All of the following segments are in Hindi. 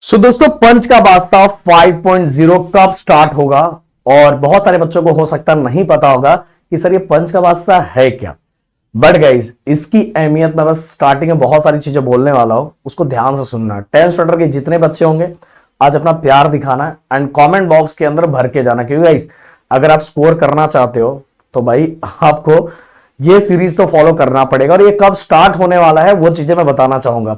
दोस्तों पंच का वास्ता 5.0 कब स्टार्ट होगा। और बहुत सारे बच्चों को हो सकता नहीं पता होगा कि सर ये पंच का वास्ता है क्या। बट गाइस इसकी अहमियत मैं बस स्टार्टिंग में बहुत सारी चीजें बोलने वाला हूं, उसको ध्यान से सुनना। 10th स्टैंडर्ड के जितने बच्चे होंगे आज अपना प्यार दिखाना है एंड कमेंट बॉक्स के अंदर भर के जाना, क्योंकि गाइस अगर आप स्कोर करना चाहते हो तो भाई आपको ये सीरीज तो फॉलो करना पड़ेगा। और ये कब स्टार्ट होने वाला है वो चीजें मैं बताना चाहूंगा।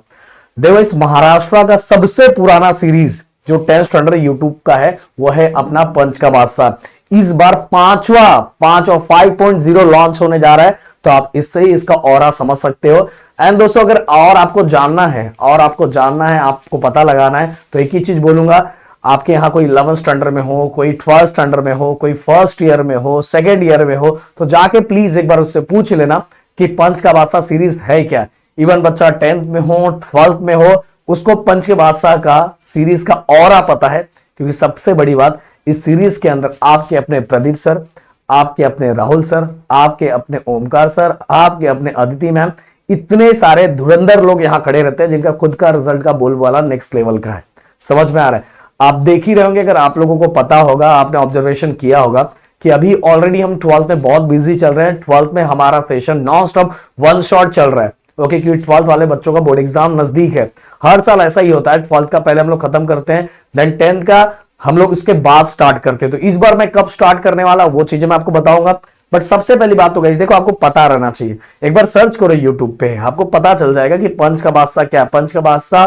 देखो इस महाराष्ट्र का सबसे पुराना सीरीज जो 10th स्टैंडर्ड यूट्यूब का है वो है अपना पंच का बादशाह। इस बार पांचवा 5.0 लॉन्च होने जा रहा है, तो आप इससे ही इसका ऑरा समझ सकते हो। एंड दोस्तों अगर और आपको जानना है आपको पता लगाना है तो एक ही चीज बोलूंगा, आपके यहाँ कोई 11th स्टैंडर्ड में हो, कोई 12th स्टैंडर्ड में हो, कोई फर्स्ट ईयर में हो, सेकेंड ईयर में हो, तो जाके प्लीज एक बार उससे पूछ लेना कि पंच का बादशाह सीरीज है क्या। इवन बच्चा 10th में हो, 12th में हो, उसको पंच के बादशाह का सीरीज का ऑरा पता है। क्योंकि सबसे बड़ी बात इस सीरीज के अंदर आपके अपने प्रदीप सर, आपके अपने राहुल सर, आपके अपने ओमकार सर, आपके अपने अदिति मैम, इतने सारे धुरंधर लोग यहां खड़े रहते हैं जिनका खुद का रिजल्ट का बोलबाला नेक्स्ट लेवल का है। समझ में आ रहा है? आप देख ही रहे होंगे, अगर आप लोगों को पता होगा, आपने ऑब्जर्वेशन किया होगा कि अभी ऑलरेडी हम 12th में बहुत बिजी चल रहे हैं। 12th में हमारा session non stop one shot चल रहा है। ओके, क्योंकि 12th वाले बच्चों का बोर्ड एग्जाम नजदीक है। हर साल ऐसा ही होता है, 12th का पहले हम लोग खत्म करते हैं, देन 10th का हम लोग उसके बाद स्टार्ट करते हैं। तो इस बार मैं कब स्टार्ट करने वाला वो चीजें मैं आपको बताऊंगा। बट सबसे पहली बात तो गाइस देखो, आपको पता रहना चाहिए, एक बार सर्च करो यूट्यूब पे, आपको पता चल जाएगा कि पंच का बादशाह क्या है। पंच का बादशाह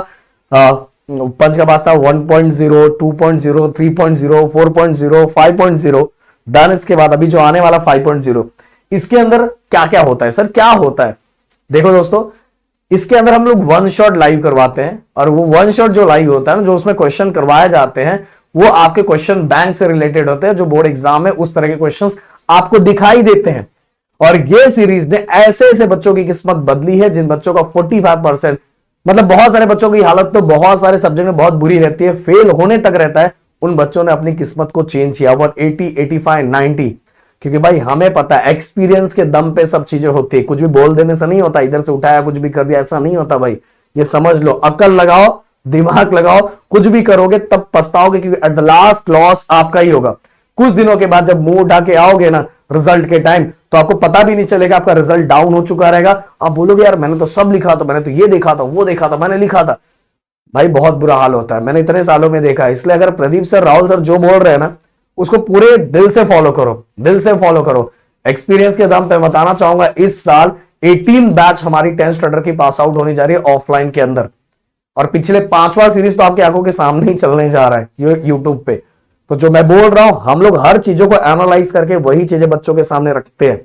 1.0, 2.0, 3.0, 4.0, 5.0, देन इसके बाद अभी जो आने वाला 5.0, इसके अंदर क्या क्या होता है सर, क्या होता है। देखो दोस्तों, इसके अंदर हम लोग वन शॉट लाइव करवाते हैं, और वो वन शॉट जो लाइव होता है ना, जो उसमें क्वेश्चन करवाए जाते हैं, वो आपके क्वेश्चन बैंक से रिलेटेड होते हैं। जो बोर्ड एग्जाम में उस तरह के क्वेश्चंस आपको दिखाई देते हैं। और ये सीरीज ने ऐसे ऐसे बच्चों की किस्मत बदली है जिन बच्चों का 45%, मतलब बहुत सारे बच्चों की हालत तो बहुत सारे सब्जेक्ट में बहुत बुरी रहती है, फेल होने तक रहता है। उन बच्चों ने अपनी किस्मत को चेंज किया 180, 85, 90। क्योंकि भाई हमें पता है एक्सपीरियंस के दम पे सब चीजें होती है, कुछ भी बोल देने से नहीं होता, इधर से उठाया कुछ भी कर दिया ऐसा नहीं होता भाई। ये समझ लो, अकल लगाओ, दिमाग लगाओ, कुछ भी करोगे तब पछताओगे, क्योंकि एट द लास्ट लॉस आपका ही होगा। कुछ दिनों के बाद जब मुंह उठा के आओगे ना रिजल्ट के टाइम, तो आपको पता भी नहीं चलेगा, आपका रिजल्ट डाउन हो चुका रहेगा। आप बोलोगे यार मैंने तो सब लिखा था, मैंने तो ये देखा था, वो देखा था, मैंने लिखा था। भाई बहुत बुरा हाल होता है, मैंने इतने सालों में देखा है। इसलिए अगर प्रदीप सर, राहुल सर जो बोल रहे हैं ना, उसको पूरे दिल से फॉलो करो, दिल से फॉलो करो। एक्सपीरियंस के दम पे बताना चाहूंगा, इस साल 18 बैच हमारी 10th स्टैंडर्ड की पास आउट होने जा रही है ऑफलाइन के अंदर। और पिछले 5वां सीरीज तो आपकी आंखों के सामने ही चलने जा रहा है यूट्यूब पे। तो जो मैं बोल रहा हूं, हम लोग हर चीजों को एनालाइज करके वही चीजें बच्चों के सामने रखते हैं।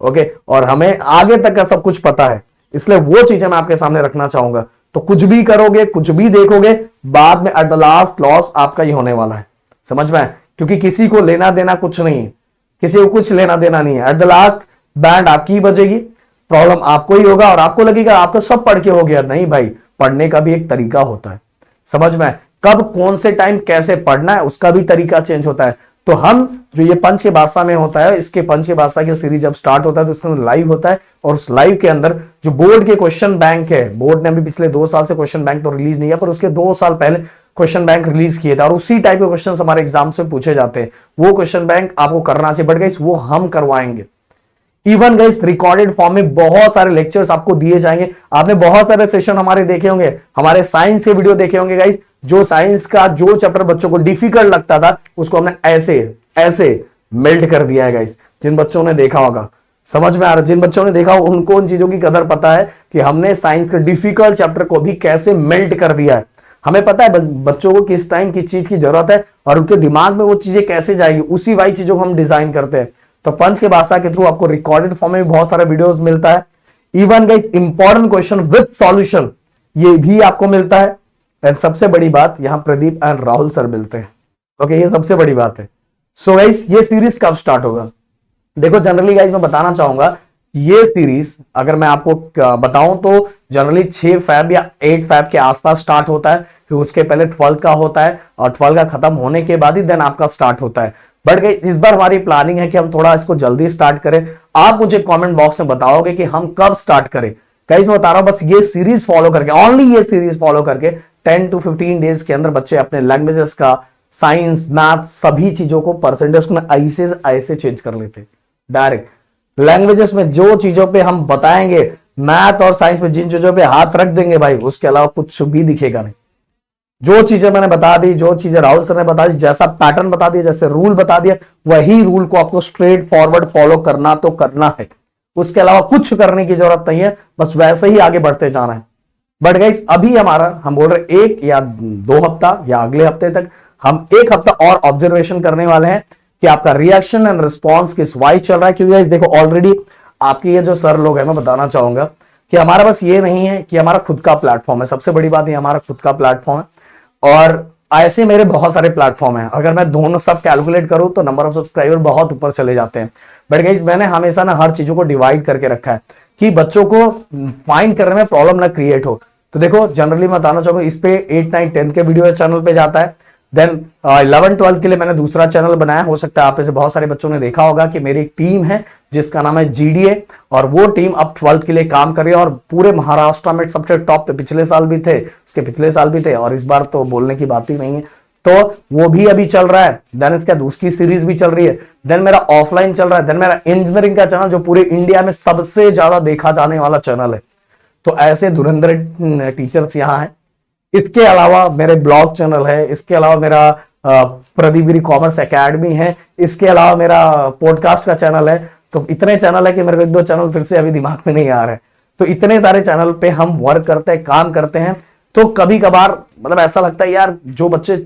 ओके, और हमें आगे तक का सब कुछ पता है, इसलिए वो चीजें मैं आपके सामने रखना चाहूंगा। तो कुछ भी करोगे, कुछ भी देखोगे, बाद में एट द लास्ट लॉस आपका ही होने वाला है। समझ में? क्योंकि किसी को लेना देना कुछ नहीं है, किसी को कुछ लेना देना नहीं है। एट द लास्ट बैंड आपकी ही बजेगी, प्रॉब्लम आपको ही होगा। और आपको लगेगा आपको सब पढ़ के हो गया। नहीं भाई, पढ़ने का भी एक तरीका होता है। समझ में? कब कौन से टाइम कैसे पढ़ना है उसका भी तरीका चेंज होता है। तो हम जो ये पंच के बादशाह में होता है, इसके पंच के बादशाह की सीरीज जब स्टार्ट होता है तो उसके अंदर लाइव होता है। और उस लाइव के अंदर जो बोर्ड के क्वेश्चन बैंक है, बोर्ड ने अभी पिछले 2 साल से क्वेश्चन बैंक तो रिलीज नहीं किया, पर उसके 2 साल पहले क्वेश्चन बैंक रिलीज किए थे। और उसी टाइप के क्वेश्चन हमारे एग्जाम से पूछे जाते हैं। वो क्वेश्चन बैंक आपको करना चाहिए, बट गाइस वो हम करवाएंगे। इवन गाइस रिकॉर्डेड फॉर्म में बहुत सारे लेक्चर्स आपको दिए जाएंगे। आपने बहुत सारे सेशन हमारे देखे होंगे, हमारे साइंस के वीडियो देखे होंगे गाइस। जो साइंस का जो चैप्टर बच्चों को डिफिकल्ट लगता था, उसको हमने ऐसे ऐसे मेल्ट कर दिया है गाइस। जिन बच्चों ने देखा होगा, समझ में आ रहा है, जिन बच्चों ने देखा हो उनको उन चीजों की कदर पता है कि हमने साइंस के डिफिकल्ट चैप्टर को भी कैसे मेल्ट कर दिया है। हमें पता है बच्चों को किस टाइम किस चीज की जरूरत है और उनके दिमाग में वो चीजें कैसे जाएगी, उसी वाली चीजों को हम डिजाइन करते हैं। तो पंच के बादशाह के थ्रू आपको रिकॉर्डेड फॉर्म में भी बहुत सारे वीडियोस मिलता है। Even guys important question with solution ये भी आपको मिलता है। एंड सबसे बड़ी बात, यहां प्रदीप एंड राहुल सर मिलते हैं। ओके, ये सबसे बड़ी बात है। सो गाइस ये सीरीज कब स्टार्ट होगा? देखो जनरली गाइस मैं बताना चाहूंगा, ये सीरीज अगर मैं आपको बताऊं तो जनरली 6 फैब या 8 फैब के आसपास स्टार्ट होता है। फिर उसके पहले 12th का होता है, और 12th का खत्म होने के बाद ही देन आपका स्टार्ट होता है। बट गाइस इस बार हमारी प्लानिंग है कि हम थोड़ा इसको जल्दी स्टार्ट करें। आप मुझे कमेंट बॉक्स में बताओगे कि हम कब स्टार्ट करें। गाइस मैं बता रहा हूं, बस ये सीरीज फॉलो करके, ओनली ये सीरीज फॉलो करके 10 to 15 डेज के अंदर बच्चे अपने लैंग्वेजेस का, साइंस, मैथ, सभी चीजों को परसेंटेज को ऐसे ऐसे चेंज कर लेते डायरेक्ट। लैंग्वेजेस में जो चीजों पे हम बताएंगे, मैथ और साइंस में जिन चीजों पे हाथ रख देंगे भाई, उसके अलावा कुछ भी दिखेगा नहीं। जो चीजें मैंने बता दी, जो चीजें राहुल सर ने बता दी, जैसा पैटर्न बता दिया, जैसे रूल बता दिया, वही रूल को आपको स्ट्रेट फॉरवर्ड फॉलो करना तो करना है। उसके अलावा कुछ करने की जरूरत नहीं है, बस वैसे ही आगे बढ़ते जाना है। बट गाइस अभी हम बोल रहे 1 या 2 हफ्ता या अगले हफ्ते तक हम 1 हफ्ता और ऑब्जर्वेशन करने वाले हैं कि आपका रिएक्शन एंड रिस्पॉन्स किस वाइज चल रहा है। क्योंकि गाइस देखो ऑलरेडी आपके ये जो सर लोग हैं, मैं बताना चाहूंगा कि हमारा बस ये नहीं है कि हमारा खुद का प्लेटफॉर्म है, सबसे बड़ी बात ये हमारा खुद का प्लेटफॉर्म है। और ऐसे मेरे बहुत सारे प्लेटफॉर्म हैं, अगर मैं दोनों सब कैलकुलेट करूं तो नंबर ऑफ सब्सक्राइबर बहुत ऊपर चले जाते हैं। बट गाइस मैंने हमेशा ना हर चीजों को डिवाइड करके रखा है कि बच्चों को फाइंड करने में प्रॉब्लम ना क्रिएट हो। तो देखो जनरली मैं बताना चाहूंगा, इस पे 8, 9, 10 के वीडियो चैनल पे जाता है। देन 11, 12 के लिए मैंने दूसरा चैनल बनाया। हो सकता है आप ऐसे बहुत सारे बच्चों ने देखा होगा कि मेरी एक टीम है जिसका नाम है GDA, और वो टीम अब 12th के लिए काम कर रही है और पूरे महाराष्ट्र में सबसे टॉप पे, पिछले साल भी थे, उसके पिछले साल भी थे, और इस बार तो बोलने की बात ही नहीं है। तो वो भी अभी चल रहा है। देन इसका दूसरी सीरीज भी चल रही है। देन मेरा ऑफलाइन चल रहा है। देन मेरा इंजीनियरिंग का चैनल जो पूरे इंडिया में सबसे ज्यादा देखा जाने वाला चैनल है। तो ऐसे धुरंधर टीचर्स यहाँ हैं। इसके अलावा मेरे ब्लॉग चैनल है, इसके अलावा मेरा प्रदीप गिरी कॉमर्स एकेडमी है, इसके अलावा मेरा पॉडकास्ट का चैनल है। तो इतने चैनल है कि मेरे को 1-2 चैनल फिर से अभी दिमाग में नहीं आ रहे। तो इतने सारे चैनल पे हम वर्क करते हैं, काम करते हैं। तो कभी कभार मतलब ऐसा लगता है यार जो बच्चे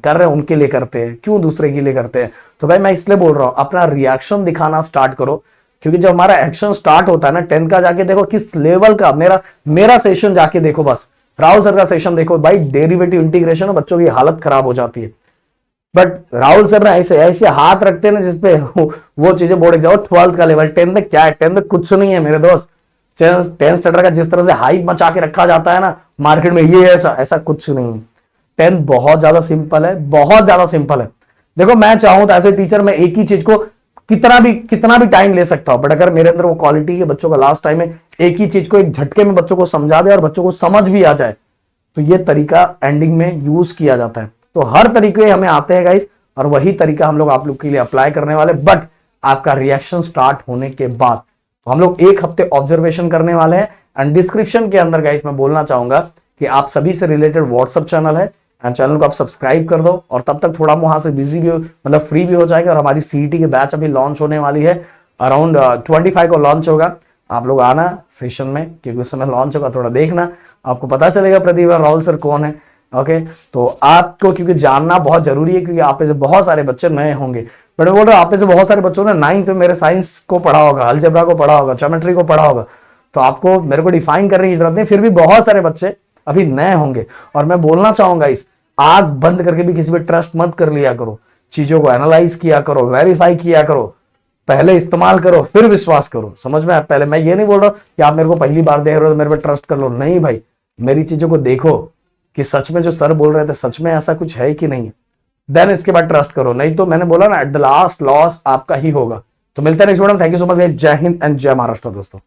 कर रहे हैं उनके लिए करते हैं, क्यों दूसरे के लिए करते हैं। तो भाई मैं इसलिए बोल रहा हूं, अपना रिएक्शन दिखाना स्टार्ट करो। क्योंकि जब हमारा एक्शन स्टार्ट होता है ना, 10 का जाके देखो किस लेवल का मेरा सेशन जाके देखो, बस राहुल सर का सेशन देखो भाई, डेरिवेटिव इंटीग्रेशन में बच्चों की हालत खराब हो जाती है। बट राहुल सर ने ऐसे ऐसे हाथ रखते हैं ना जिसपे वो चीजें बोर्ड एग्जाम, 12th का लेवल, 10th में क्या है, 10th में कुछ नहीं है मेरे दोस्त। 10th स्टैंडर्ड का जिस तरह से हाइप मचा के रखा जाता है ना मार्केट में, ये ऐसा कुछ नहीं है। 10th बहुत ज्यादा सिंपल है, बहुत ज्यादा सिंपल है। देखो मैं चाहूं तो एज ए टीचर मैं एक ही चीज को कितना भी टाइम ले सकता हूं, बट अगर मेरे अंदर वो क्वालिटी है बच्चों का लास्ट टाइम में एक ही चीज को एक झटके में बच्चों को समझा दे और बच्चों को समझ भी आ जाए, तो ये तरीका एंडिंग में यूज किया जाता है। तो हर तरीके हमें आते हैं गाइस, और वही तरीका हम लोग आप लोग के लिए अप्लाई करने वाले। बट आपका रिएक्शन स्टार्ट होने के बाद तो हम लोग 1 हफ्ते ऑब्जर्वेशन करने वाले हैं। एंड डिस्क्रिप्शन के अंदर गाइस मैं बोलना चाहूंगा कि आप सभी से रिलेटेड व्हाट्सएप चैनल है, एंड चैनल को आप सब्सक्राइब कर दो। और तब तक थोड़ा वहां से बिजी भी मतलब फ्री भी हो जाएगा। और हमारी CET की बैच अभी लॉन्च होने वाली है, अराउंड 25 को लॉन्च होगा। आप लोग आना सेशन में, क्योंकि उस समय लॉन्च होगा, थोड़ा देखना, आपको पता चलेगा प्रदीप और राहुल सर कौन है। ओके, तो आपको क्योंकि जानना बहुत जरूरी है, क्योंकि आप में से बहुत सारे बच्चे नए होंगे। बट बोल रहा आप में से बहुत सारे बच्चों ने 9th में मेरे साइंस को पढ़ा होगा, अलजेब्रा को पढ़ा होगा, ज्योमेट्री को पढ़ा होगा। तो आपको मेरे को डिफाइन करने की जरूरत नहीं, फिर भी बहुत सारे बच्चे अभी नए होंगे। और मैं बोलना चाहूंगा, इस आंख बंद करके भी किसी पे ट्रस्ट मत कर लिया करो, चीजों को एनालाइज किया करो, वेरीफाई किया करो, पहले इस्तेमाल करो फिर विश्वास करो। समझ में? पहले मैं ये नहीं बोल रहा कि आप मेरे को पहली बार देख रहे हो तो मेरे पे ट्रस्ट कर लो, नहीं भाई, मेरी चीजों को देखो कि सच में जो सर बोल रहे थे सच में ऐसा कुछ है कि नहीं, देन इसके बाद ट्रस्ट करो। नहीं तो मैंने बोला ना, एट द लास्ट लॉस आपका ही होगा। तो मिलते हैं नेक्स्ट वीडियो में। थैंक यू सो मच, जय हिंद एंड जय महाराष्ट्र दोस्तों।